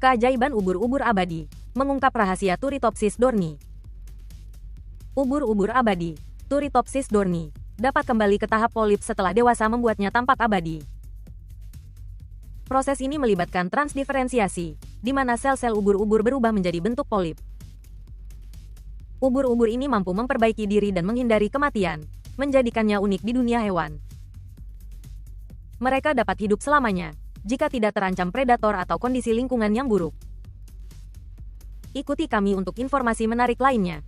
Keajaiban ubur-ubur abadi, mengungkap rahasia Turritopsis dohrnii. Ubur-ubur abadi, Turritopsis dohrnii, dapat kembali ke tahap polip setelah dewasa membuatnya tampak abadi. Proses ini melibatkan transdiferensiasi, di mana sel-sel ubur-ubur berubah menjadi bentuk polip. Ubur-ubur ini mampu memperbaiki diri dan menghindari kematian, menjadikannya unik di dunia hewan. Mereka dapat hidup selamanya, jika tidak terancam predator atau kondisi lingkungan yang buruk. Ikuti kami untuk informasi menarik lainnya.